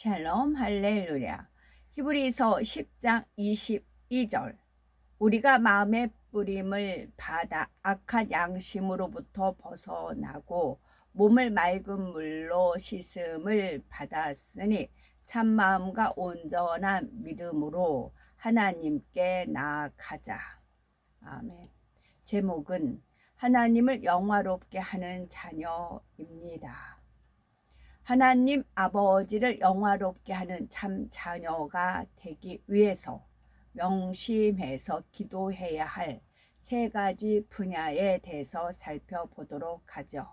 샬롬 할렐루야. 히브리서 10장 22절. 우리가 마음의 뿌림을 받아 악한 양심으로부터 벗어나고 몸을 맑은 물로 씻음을 받았으니 참마음과 온전한 믿음으로 하나님께 나아가자. 아멘. 제목은 하나님을 영화롭게 하는 자녀입니다. 하나님 아버지를 영화롭게 하는 참 자녀가 되기 위해서 명심해서 기도해야 할 세 가지 분야에 대해서 살펴보도록 하죠.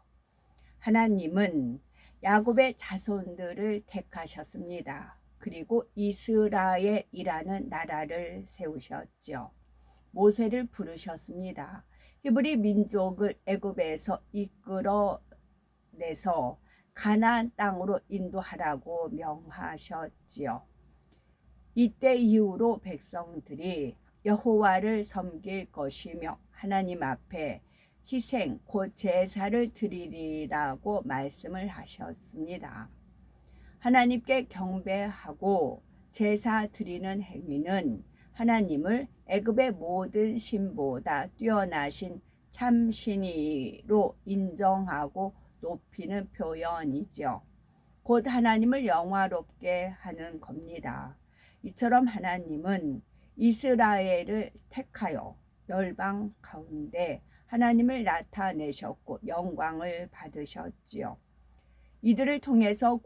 하나님은 야곱의 자손들을 택하셨습니다. 그리고 이스라엘이라는 나라를 세우셨죠. 모세를 부르셨습니다. 히브리 민족을 애굽에서 이끌어내서 가나안 땅으로 인도하라고 명하셨지요. 이때 이후로 백성들이 여호와를 섬길 것이며 하나님 앞에 희생 곧 제사를 드리리라고 말씀을 하셨습니다. 하나님께 경배하고 제사 드리는 행위는 하나님을 애굽의 모든 신보다 뛰어나신 참신이로 인정하고 높이는 표현이죠. 곧 하나님을 영화롭게 하는 겁니다. 이처럼 하나님은 이스라엘을 택하여 열방 가운데 하나님을 나타내셨고 영광을 받으셨지요. 이들을 통해서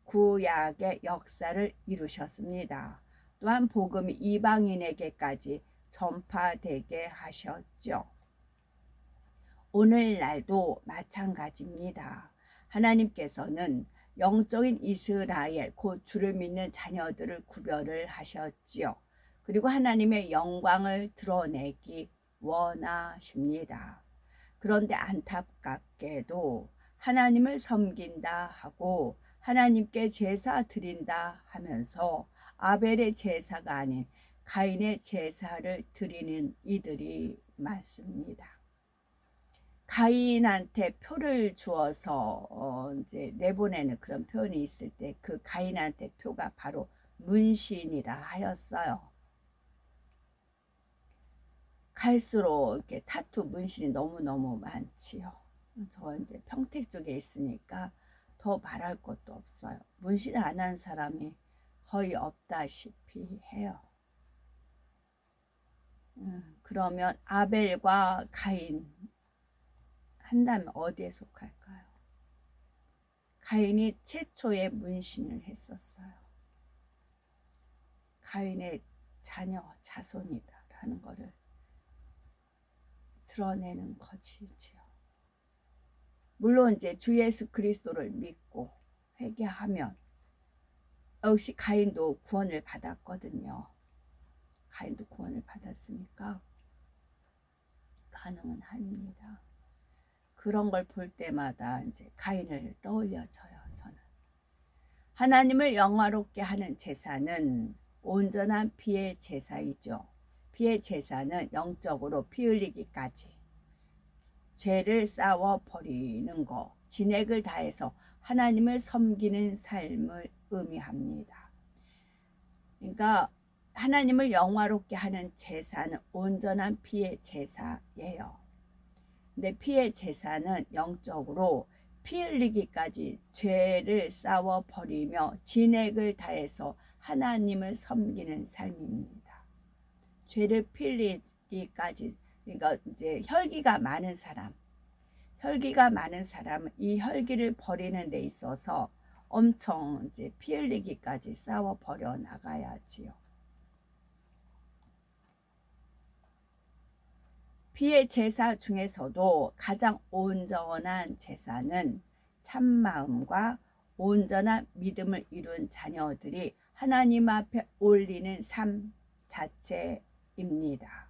구약의 역사를 이루셨습니다. 또한 복음이 이방인에게까지 전파되게 하셨죠. 오늘날도 마찬가지입니다. 하나님께서는 영적인 이스라엘 곧 주를 믿는 자녀들을 구별을 하셨지요. 그리고 하나님의 영광을 드러내기 원하십니다. 그런데 안타깝게도 하나님을 섬긴다 하고 하나님께 제사 드린다 하면서 아벨의 제사가 아닌 가인의 제사를 드리는 이들이 많습니다. 가인한테 표를 주어서 이제 내보내는 그런 표현이 있을 때 그 가인한테 표가 바로 문신이라 하였어요. 갈수록 이렇게 타투 문신이 너무너무 많지요. 저 이제 평택 쪽에 있으니까 더 말할 것도 없어요. 문신 안 한 사람이 거의 없다시피 해요. 그러면 아벨과 가인 한다면 어디에 속할까요? 가인이 최초의 문신을 했었어요. 가인의 자녀, 자손이다라는 것을 드러내는 것이지요. 물론 이제 주 예수 그리스도를 믿고 회개하면 역시 가인도 구원을 받았거든요. 가인도 구원을 받았으니까 가능은 합니다. 그런 걸 볼 때마다 이제 가인을 떠올려져요. 저는 하나님을 영화롭게 하는 제사는 온전한 피의 제사이죠. 피의 제사는 영적으로 피 흘리기까지 죄를 싸워 버리는 것, 진액을 다해서 하나님을 섬기는 삶을 의미합니다. 그러니까 하나님을 영화롭게 하는 제사는 온전한 피의 제사예요. 근데 피의 제사는 영적으로 피 흘리기까지 죄를 싸워 버리며 진액을 다해서 하나님을 섬기는 삶입니다. 죄를 피 흘리기까지, 그러니까 이제 혈기가 많은 사람은 이 혈기를 버리는 데 있어서 엄청 이제 피 흘리기까지 싸워 버려 나가야지요. 피의 제사 중에서도 가장 온전한 제사는 참마음과 온전한 믿음을 이룬 자녀들이 하나님 앞에 올리는 삶 자체입니다.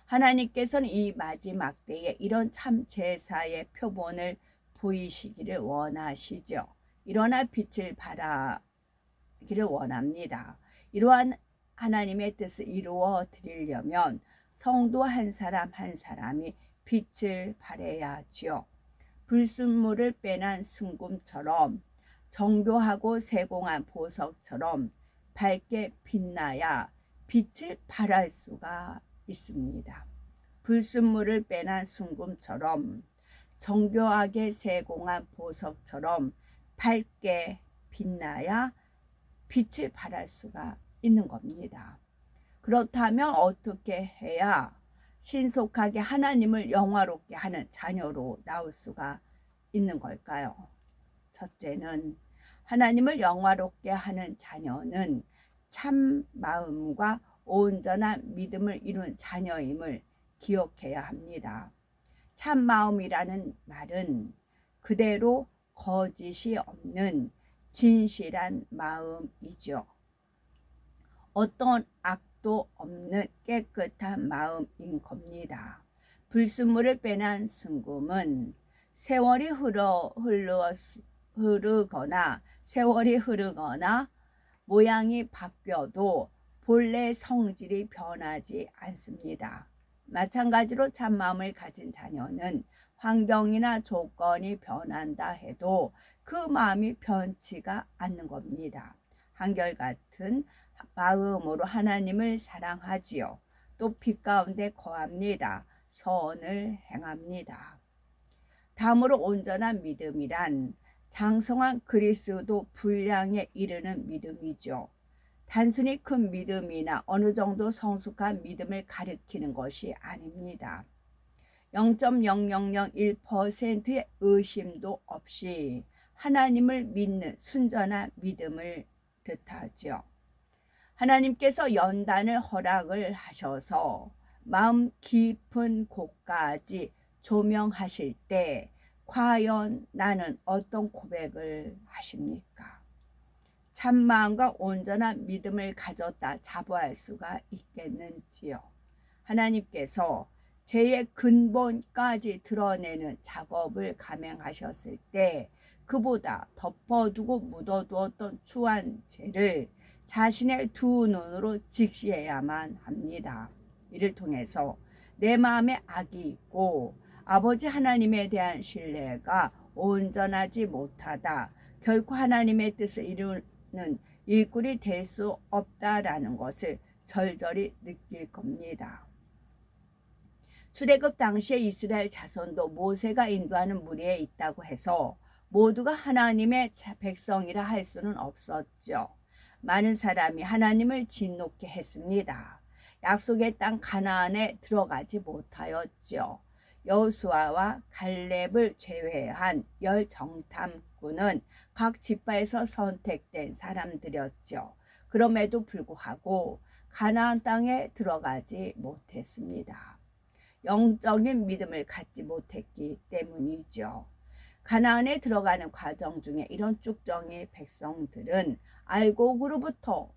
하나님께서는 이 마지막 때에 이런 참 제사의 표본을 보이시기를 원하시죠. 일어나 빛을 발하기를 원합니다. 이러한 하나님의 뜻을 이루어 드리려면 성도 한 사람 한 사람이 빛을 발해야지요. 불순물을 빼난 순금처럼 정교하고 세공한 보석처럼 밝게 빛나야 빛을 발할 수가 있습니다. 불순물을 빼난 순금처럼 정교하게 세공한 보석처럼 밝게 빛나야 빛을 발할 수가 있는 겁니다. 그렇다면 어떻게 해야 신속하게 하나님을 영화롭게 하는 자녀로 나올 수가 있는 걸까요? 첫째는 하나님을 영화롭게 하는 자녀는 참 마음과 온전한 믿음을 이룬 자녀임을 기억해야 합니다. 참 마음이라는 말은 그대로 거짓이 없는 진실한 마음이죠. 어떤 악도 없는 깨끗한 마음인 겁니다. 불순물을 빼난 순금은 세월이 흐르거나 모양이 바뀌어도 본래 성질이 변하지 않습니다. 마찬가지로 참마음을 가진 자녀는 환경이나 조건이 변한다 해도 그 마음이 변치가 않는 겁니다. 한결같은 마음으로 하나님을 사랑하지요. 또 빛 가운데 거합니다. 선을 행합니다. 다음으로 온전한 믿음이란 장성한 그리스도 분량에 이르는 믿음이죠. 단순히 큰 믿음이나 어느 정도 성숙한 믿음을 가리키는 것이 아닙니다. 0.0001%의 의심도 없이 하나님을 믿는 순전한 믿음을 뜻하죠. 하나님께서 연단을 허락을 하셔서 마음 깊은 곳까지 조명하실 때 과연 나는 어떤 고백을 하십니까? 참마음과 온전한 믿음을 가졌다 자부할 수가 있겠는지요? 하나님께서 죄의 근본까지 드러내는 작업을 감행하셨을 때 그보다 덮어두고 묻어두었던 추한 죄를 자신의 두 눈으로 직시해야만 합니다. 이를 통해서 내 마음에 악이 있고 아버지 하나님에 대한 신뢰가 온전하지 못하다, 결코 하나님의 뜻을 이루는 일꾼이 될 수 없다라는 것을 절절히 느낄 겁니다. 출애굽 당시에 이스라엘 자손도 모세가 인도하는 무리에 있다고 해서 모두가 하나님의 백성이라 할 수는 없었죠. 많은 사람이 하나님을 진노케 했습니다. 약속의 땅 가나안에 들어가지 못하였죠. 여호수아와 갈렙을 제외한 10 정탐꾼은 각 지파에서 선택된 사람들이었죠. 그럼에도 불구하고 가나안 땅에 들어가지 못했습니다. 영적인 믿음을 갖지 못했기 때문이죠. 가나안에 들어가는 과정 중에 이런 쭉정이 백성들은 알곡으로부터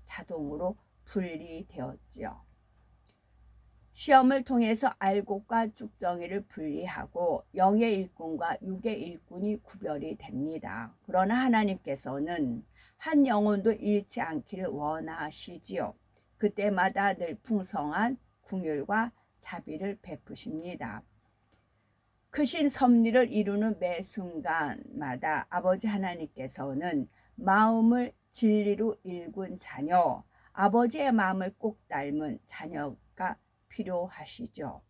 자동으로 분리되었죠. 시험을 통해서 알곡과 쭉정이를 분리하고 영의 일꾼과 육의 일꾼이 구별이 됩니다. 그러나 하나님께서는 한 영혼도 잃지 않기를 원하시지요. 그때마다 늘 풍성한 긍휼과 자비를 베푸십니다. 크신 섭리를 이루는 매 순간마다 아버지 하나님께서는 마음을 진리로 일군 자녀, 아버지의 마음을 꼭 닮은 자녀가 필요하시죠.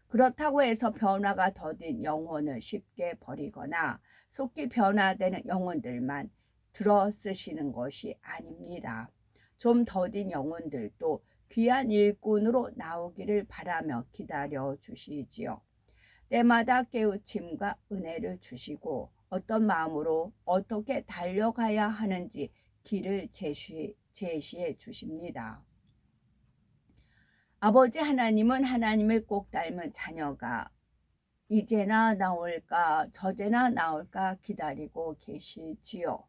그렇다고 해서 변화가 더딘 영혼을 쉽게 버리거나 속히 변화되는 영혼들만 들어 쓰시는 것이 아닙니다. 좀 더딘 영혼들도 귀한 일꾼으로 나오기를 바라며 기다려 주시지요. 때마다 깨우침과 은혜를 주시고 어떤 마음으로 어떻게 달려가야 하는지 길을 제시해 주십니다. 아버지 하나님은 하나님을 꼭 닮은 자녀가 이제나 나올까 저제나 나올까 기다리고 계시지요.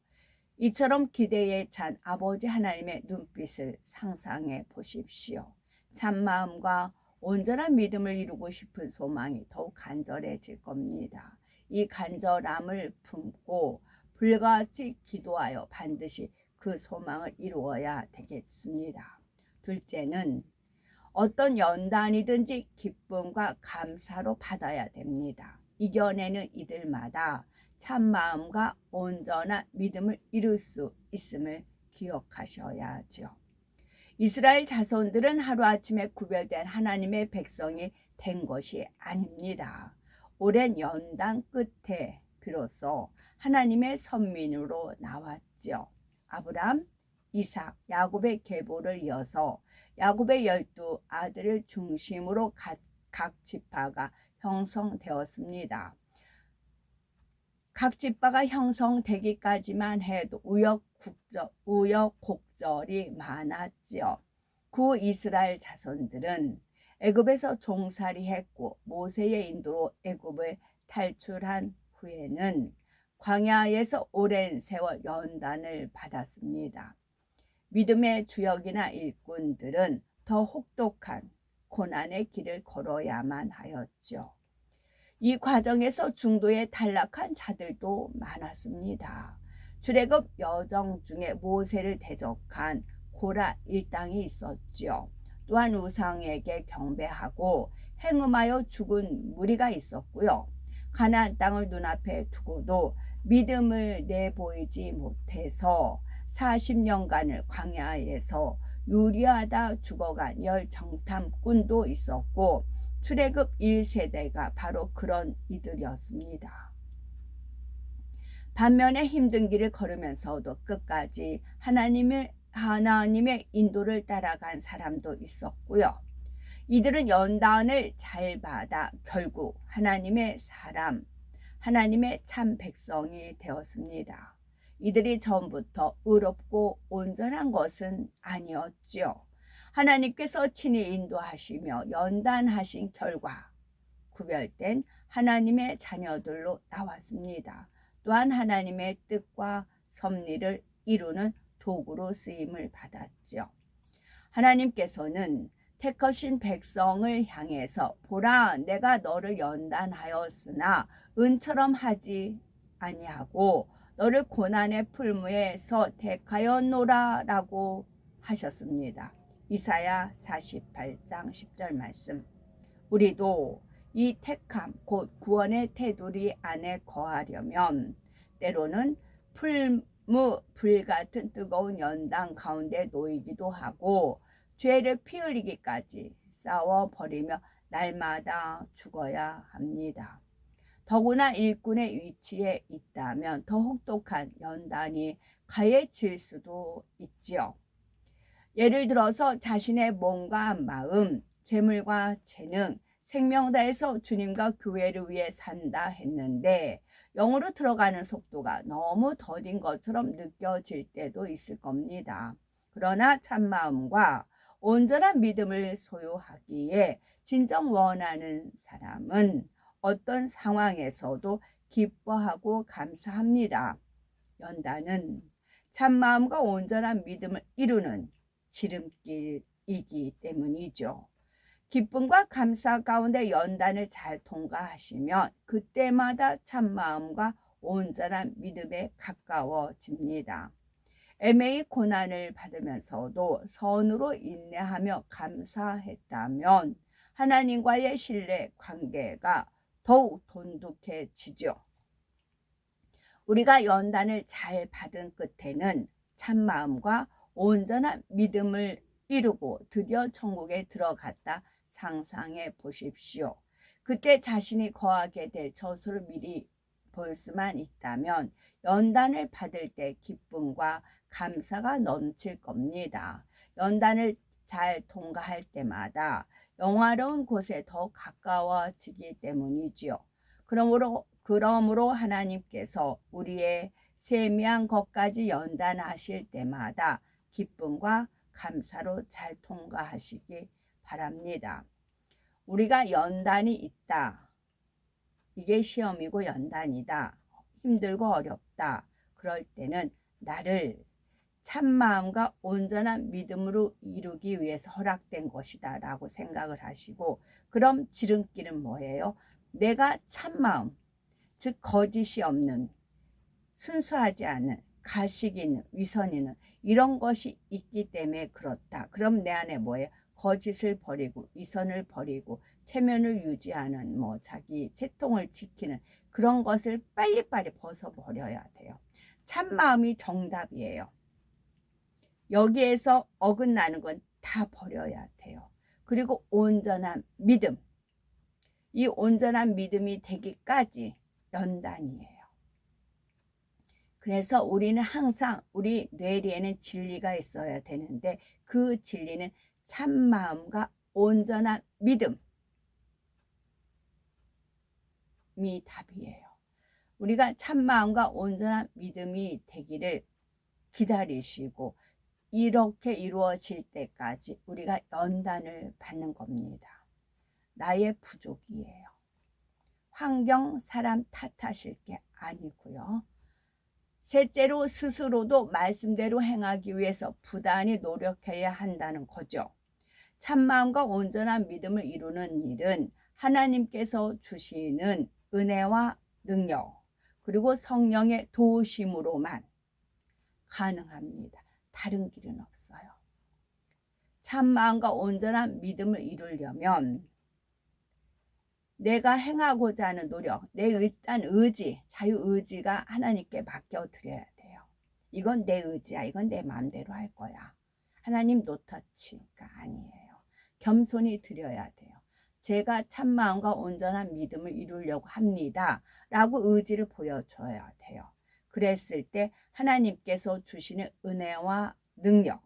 이처럼 기대에 찬 아버지 하나님의 눈빛을 상상해 보십시오. 참마음과 온전한 믿음을 이루고 싶은 소망이 더욱 간절해질 겁니다. 이 간절함을 품고 불같이 기도하여 반드시 그 소망을 이루어야 되겠습니다. 둘째는 어떤 연단이든지 기쁨과 감사로 받아야 됩니다. 이겨내는 이들마다 참마음과 온전한 믿음을 이룰 수 있음을 기억하셔야죠. 이스라엘 자손들은 하루아침에 구별된 하나님의 백성이 된 것이 아닙니다. 오랜 연단 끝에 비로소 하나님의 선민으로 나왔죠. 아브람, 이삭, 야곱의 계보를 이어서 야곱의 12 아들을 중심으로 각 지파가 형성되었습니다. 각 지파가 형성되기까지만 해도 우여곡절이 많았지요. 구 이스라엘 자손들은 애굽에서 종살이했고 모세의 인도로 애굽을 탈출한 후에는 광야에서 오랜 세월 연단을 받았습니다. 믿음의 주역이나 일꾼들은 더 혹독한 고난의 길을 걸어야만 하였죠. 이 과정에서 중도에 탈락한 자들도 많았습니다. 출애굽 여정 중에 모세를 대적한 고라 일당이 있었죠. 또한 우상에게 경배하고 행음하여 죽은 무리가 있었고요. 가나안 땅을 눈앞에 두고도 믿음을 내보이지 못해서 40년간을 광야에서 유리하다 죽어간 열정탐꾼도 있었고, 출애굽 1세대가 바로 그런 이들이었습니다. 반면에 힘든 길을 걸으면서도 끝까지 하나님의 인도를 따라간 사람도 있었고요. 이들은 연단을 잘 받아 결국 하나님의 사람, 하나님의 참 백성이 되었습니다. 이들이 처음부터 의롭고 온전한 것은 아니었죠. 하나님께서 친히 인도하시며 연단하신 결과 구별된 하나님의 자녀들로 나왔습니다. 또한 하나님의 뜻과 섭리를 이루는 도구로 쓰임을 받았죠. 하나님께서는 택하신 백성을 향해서 보라, 내가 너를 연단하였으나 은처럼 하지 아니하고 너를 고난의 풀무에서 택하였노라 라고 하셨습니다. 이사야 48장 10절 말씀. 우리도 이 택함 곧 구원의 테두리 안에 거하려면 때로는 풀무 불같은 뜨거운 연단 가운데 놓이기도 하고 죄를 피 흘리기까지 싸워버리며 날마다 죽어야 합니다. 더구나 일꾼의 위치에 있다면 더 혹독한 연단이 가해질 수도 있지요. 예를 들어서 자신의 몸과 마음, 재물과 재능, 생명 다해서 주님과 교회를 위해 산다 했는데 영으로 들어가는 속도가 너무 더딘 것처럼 느껴질 때도 있을 겁니다. 그러나 참마음과 온전한 믿음을 소유하기에 진정 원하는 사람은 어떤 상황에서도 기뻐하고 감사합니다. 연단은 참마음과 온전한 믿음을 이루는 지름길이기 때문이죠. 기쁨과 감사 가운데 연단을 잘 통과하시면 그때마다 참마음과 온전한 믿음에 가까워집니다. 애매히 고난을 받으면서도 선으로 인내하며 감사했다면 하나님과의 신뢰 관계가 더욱 돈독해지죠. 우리가 연단을 잘 받은 끝에는 참마음과 온전한 믿음을 이루고 드디어 천국에 들어갔다 상상해 보십시오. 그때 자신이 거하게 될 처소를 미리 볼 수만 있다면 연단을 받을 때 기쁨과 감사가 넘칠 겁니다. 연단을 잘 통과할 때마다 영화로운 곳에 더 가까워지기 때문이지요. 그러므로 하나님께서 우리의 세미한 것까지 연단하실 때마다 기쁨과 감사로 잘 통과하시기 바랍니다. 우리가 연단이 있다. 이게 시험이고 연단이다. 힘들고 어렵다. 그럴 때는 나를 참마음과 온전한 믿음으로 이루기 위해서 허락된 것이다 라고 생각을 하시고, 그럼 지름길은 뭐예요? 내가 참마음, 즉 거짓이 없는, 순수하지 않은, 가식 있는, 위선 있는 이런 것이 있기 때문에 그렇다. 그럼 내 안에 뭐예요? 거짓을 버리고 위선을 버리고 체면을 유지하는 자기 채통을 지키는 그런 것을 빨리빨리 벗어버려야 돼요. 참마음이 정답이에요. 여기에서 어긋나는 건 다 버려야 돼요. 그리고 온전한 믿음. 이 온전한 믿음이 되기까지 연단이에요. 그래서 우리는 항상 우리 뇌리에는 진리가 있어야 되는데 그 진리는 참마음과 온전한 믿음이 답이에요. 우리가 참마음과 온전한 믿음이 되기를 기다리시고 이렇게 이루어질 때까지 우리가 연단을 받는 겁니다. 나의 부족이에요. 환경, 사람 탓하실 게 아니고요. 셋째로 스스로도 말씀대로 행하기 위해서 부단히 노력해야 한다는 거죠. 참마음과 온전한 믿음을 이루는 일은 하나님께서 주시는 은혜와 능력 그리고 성령의 도우심으로만 가능합니다. 다른 길은 없어요. 참마음과 온전한 믿음을 이루려면 내가 행하고자 하는 노력, 내 일단 의지, 자유의지가 하나님께 맡겨드려야 돼요. 이건 내 의지야. 이건 내 마음대로 할 거야. 하나님 노터치가 아니에요. 겸손히 드려야 돼요. 제가 참마음과 온전한 믿음을 이루려고 합니다. 라고 의지를 보여줘야 돼요. 그랬을 때 하나님께서 주시는 은혜와 능력,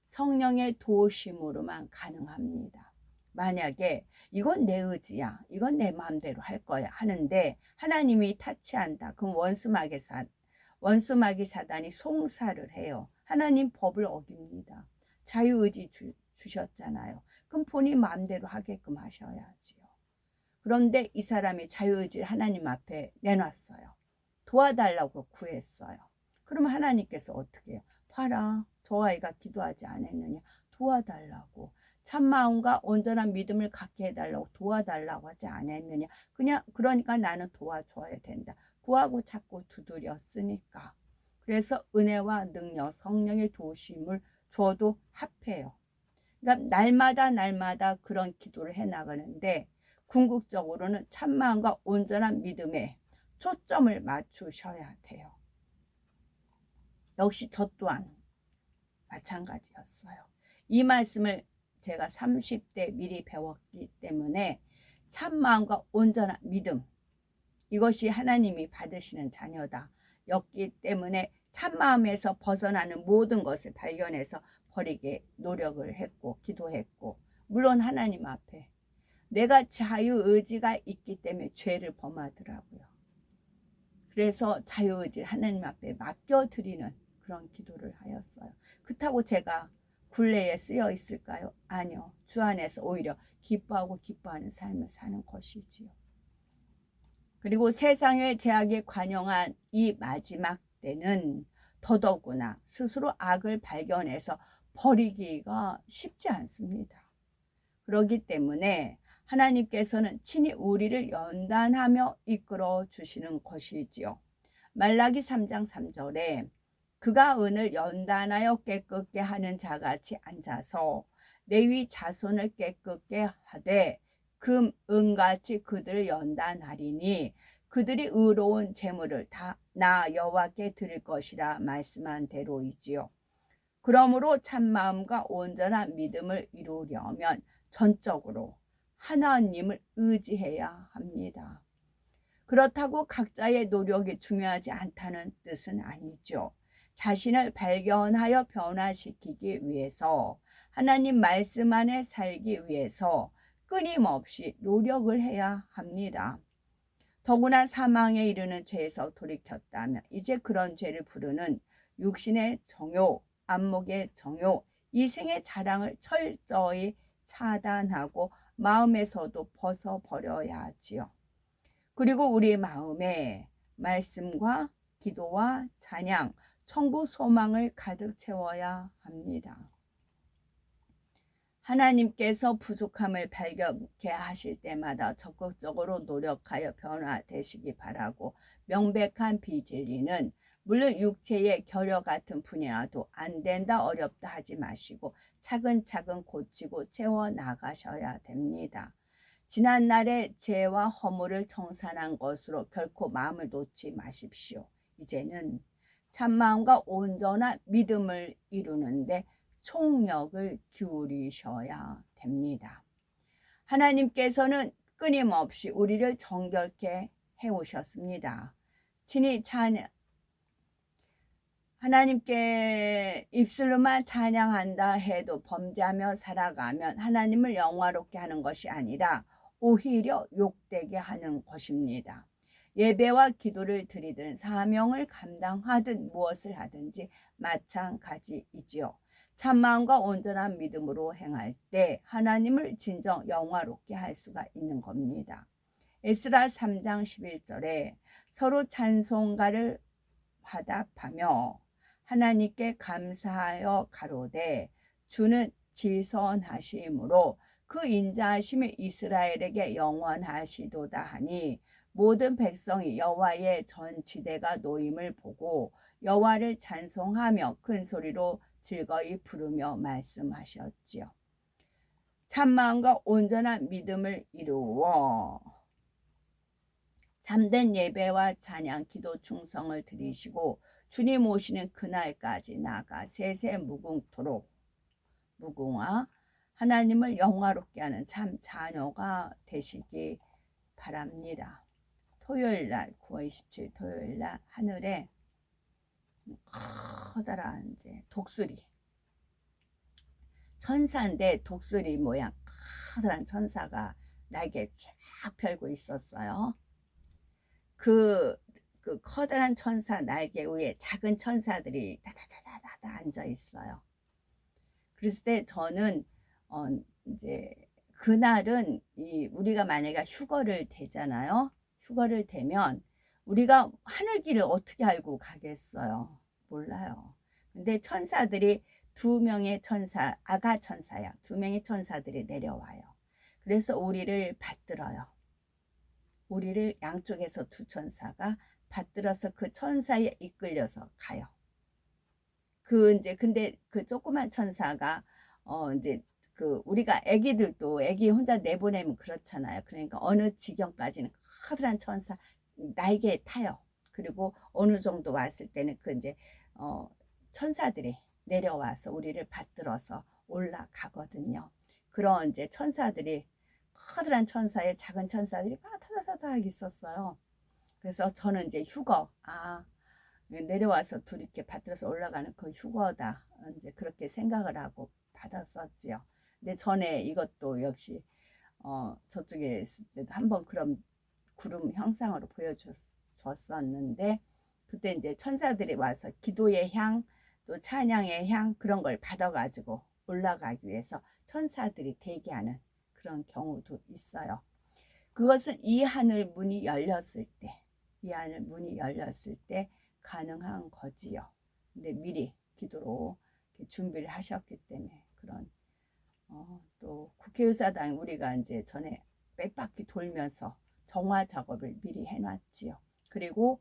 성령의 도우심으로만 가능합니다. 만약에 이건 내 의지야, 이건 내 마음대로 할 거야 하는데 하나님이 타치한다. 그럼 원수마귀 사단이 송사를 해요. 하나님 법을 어깁니다. 자유의지 주셨잖아요. 그럼 본인 마음대로 하게끔 하셔야지요. 그런데 이 사람이 자유의지를 하나님 앞에 내놨어요. 도와달라고 구했어요. 그러면 하나님께서 어떻게 해요? 봐라, 저 아이가 기도하지 않았느냐, 도와달라고. 참마음과 온전한 믿음을 갖게 해달라고 도와달라고 하지 않았느냐. 그러니까 나는 도와줘야 된다. 구하고 찾고 두드렸으니까. 그래서 은혜와 능력, 성령의 도우심을 줘도 합해요. 그러니까 날마다 그런 기도를 해나가는데 궁극적으로는 참마음과 온전한 믿음에 초점을 맞추셔야 돼요. 역시 저 또한 마찬가지였어요. 이 말씀을 제가 30대 미리 배웠기 때문에 참마음과 온전한 믿음, 이것이 하나님이 받으시는 자녀다 였기 때문에 참마음에서 벗어나는 모든 것을 발견해서 버리게 노력을 했고 기도했고, 물론 하나님 앞에 내가 자유의지가 있기 때문에 죄를 범하더라고요. 그래서 자유의지를 하나님 앞에 맡겨드리는 그런 기도를 하였어요. 그렇다고 제가 굴레에 쓰여 있을까요? 아니요. 주 안에서 오히려 기뻐하고 기뻐하는 삶을 사는 것이지요. 그리고 세상의 제약에 관영한 이 마지막 때는 더더구나 스스로 악을 발견해서 버리기가 쉽지 않습니다. 그렇기 때문에 하나님께서는 친히 우리를 연단하며 이끌어 주시는 것이지요. 말라기 3장 3절에 그가 은을 연단하여 깨끗게 하는 자같이 앉아서 레위 자손을 깨끗게 하되 금, 은같이 그들을 연단하리니 그들이 의로운 재물을 다 나 여호와께 드릴 것이라 말씀한 대로이지요. 그러므로 참마음과 온전한 믿음을 이루려면 전적으로 하나님을 의지해야 합니다. 그렇다고 각자의 노력이 중요하지 않다는 뜻은 아니죠. 자신을 발견하여 변화시키기 위해서, 하나님 말씀 안에 살기 위해서 끊임없이 노력을 해야 합니다. 더구나 사망에 이르는 죄에서 돌이켰다면 이제 그런 죄를 부르는 육신의 정욕, 안목의 정욕, 이생의 자랑을 철저히 차단하고 마음에서도 벗어버려야 하지요. 그리고 우리 마음에 말씀과 기도와 찬양, 천국 소망을 가득 채워야 합니다. 하나님께서 부족함을 발견케 하실 때마다 적극적으로 노력하여 변화되시기 바라고, 명백한 비진리는 물론 육체의 결여 같은 분야도 안 된다 어렵다 하지 마시고 차근차근 고치고 채워나가셔야 됩니다. 지난날의 죄와 허물을 청산한 것으로 결코 마음을 놓지 마십시오. 이제는 참마음과 온전한 믿음을 이루는데 총력을 기울이셔야 됩니다. 하나님께서는 끊임없이 우리를 정결케 해오셨습니다. 친히 하나님께 입술로만 찬양한다 해도 범죄하며 살아가면 하나님을 영화롭게 하는 것이 아니라 오히려 욕되게 하는 것입니다. 예배와 기도를 드리든 사명을 감당하든 무엇을 하든지 마찬가지이지요. 참마음과 온전한 믿음으로 행할 때 하나님을 진정 영화롭게 할 수가 있는 겁니다. 에스라 3장 11절에 서로 찬송가를 화답하며 하나님께 감사하여 가로되 주는 지선하심으로 그 인자하심이 이스라엘에게 영원하시도다 하니 모든 백성이 여호와의 전지대가 놓임을 보고 여호와를 찬송하며 큰 소리로 즐거이 부르며 말씀하셨지요. 참마음과 온전한 믿음을 이루어 참된 예배와 찬양, 기도, 충성을 드리시고 주님 오시는 그날까지 나아가 세세 무궁화 하나님을 영화롭게 하는 참 자녀가 되시기 바랍니다. 토요일날 9월 27일 토요일날 하늘에 커다란 이제 독수리 천사인데 독수리 모양 커다란 천사가 날개 쫙 펼고 있었어요. 그 커다란 천사 날개 위에 작은 천사들이 다다다다다 앉아 있어요. 그랬을 때 저는 이제 그날은 우리가 만약에 휴거를 대잖아요. 휴거를 대면 우리가 하늘길을 어떻게 알고 가겠어요? 몰라요. 근데 천사들이 2명의 천사, 아가 천사야. 2명의 천사들이 내려와요. 그래서 우리를 받들어요. 우리를 양쪽에서 2 천사가 받들어서 그 천사에 이끌려서 가요. 근데 그 조그만 천사가 이제 우리가 애기 혼자 내보내면 그렇잖아요. 그러니까 어느 지경까지는 커다란 천사 날개에 타요. 그리고 어느 정도 왔을 때는 이제 천사들이 내려와서 우리를 받들어서 올라가거든요. 그런 이제 천사들이 커다란 천사에 작은 천사들이 막 타다타다 있었어요. 그래서 저는 이제 휴거, 내려와서 둘이 이렇게 받들어서 올라가는 그 휴거다. 이제 그렇게 생각을 하고 받았었지요. 근데 전에 이것도 역시 저쪽에 있을 때도 한번 그런 구름 형상으로 보여줬었는데 그때 이제 천사들이 와서 기도의 향, 또 찬양의 향 그런 걸 받아가지고 올라가기 위해서 천사들이 대기하는 그런 경우도 있어요. 그것은 이 하늘 문이 열렸을 때 가능한 거지요. 근데 미리 기도로 준비를 하셨기 때문에 그런 또 국회의사당 우리가 이제 전에 몇 바퀴 돌면서 정화 작업을 미리 해놨지요. 그리고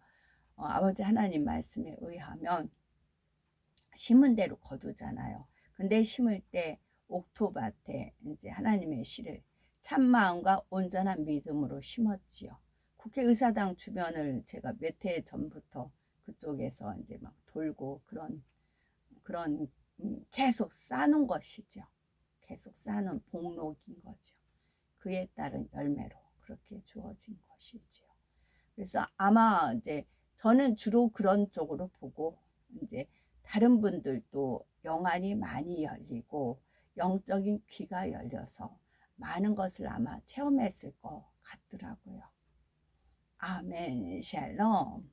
아버지 하나님 말씀에 의하면 심은 대로 거두잖아요. 근데 심을 때 옥토밭에 이제 하나님의 씨를 참마음과 온전한 믿음으로 심었지요. 국회의사당 주변을 제가 몇 해 전부터 그쪽에서 이제 막 돌고 그런 계속 쌓는 것이죠. 계속 쌓는 복록인 거죠. 그에 따른 열매로 그렇게 주어진 것이지요. 그래서 아마 이제 저는 주로 그런 쪽으로 보고 이제 다른 분들도 영안이 많이 열리고 영적인 귀가 열려서 많은 것을 아마 체험했을 것 같더라고요. 아멘, 샬롬.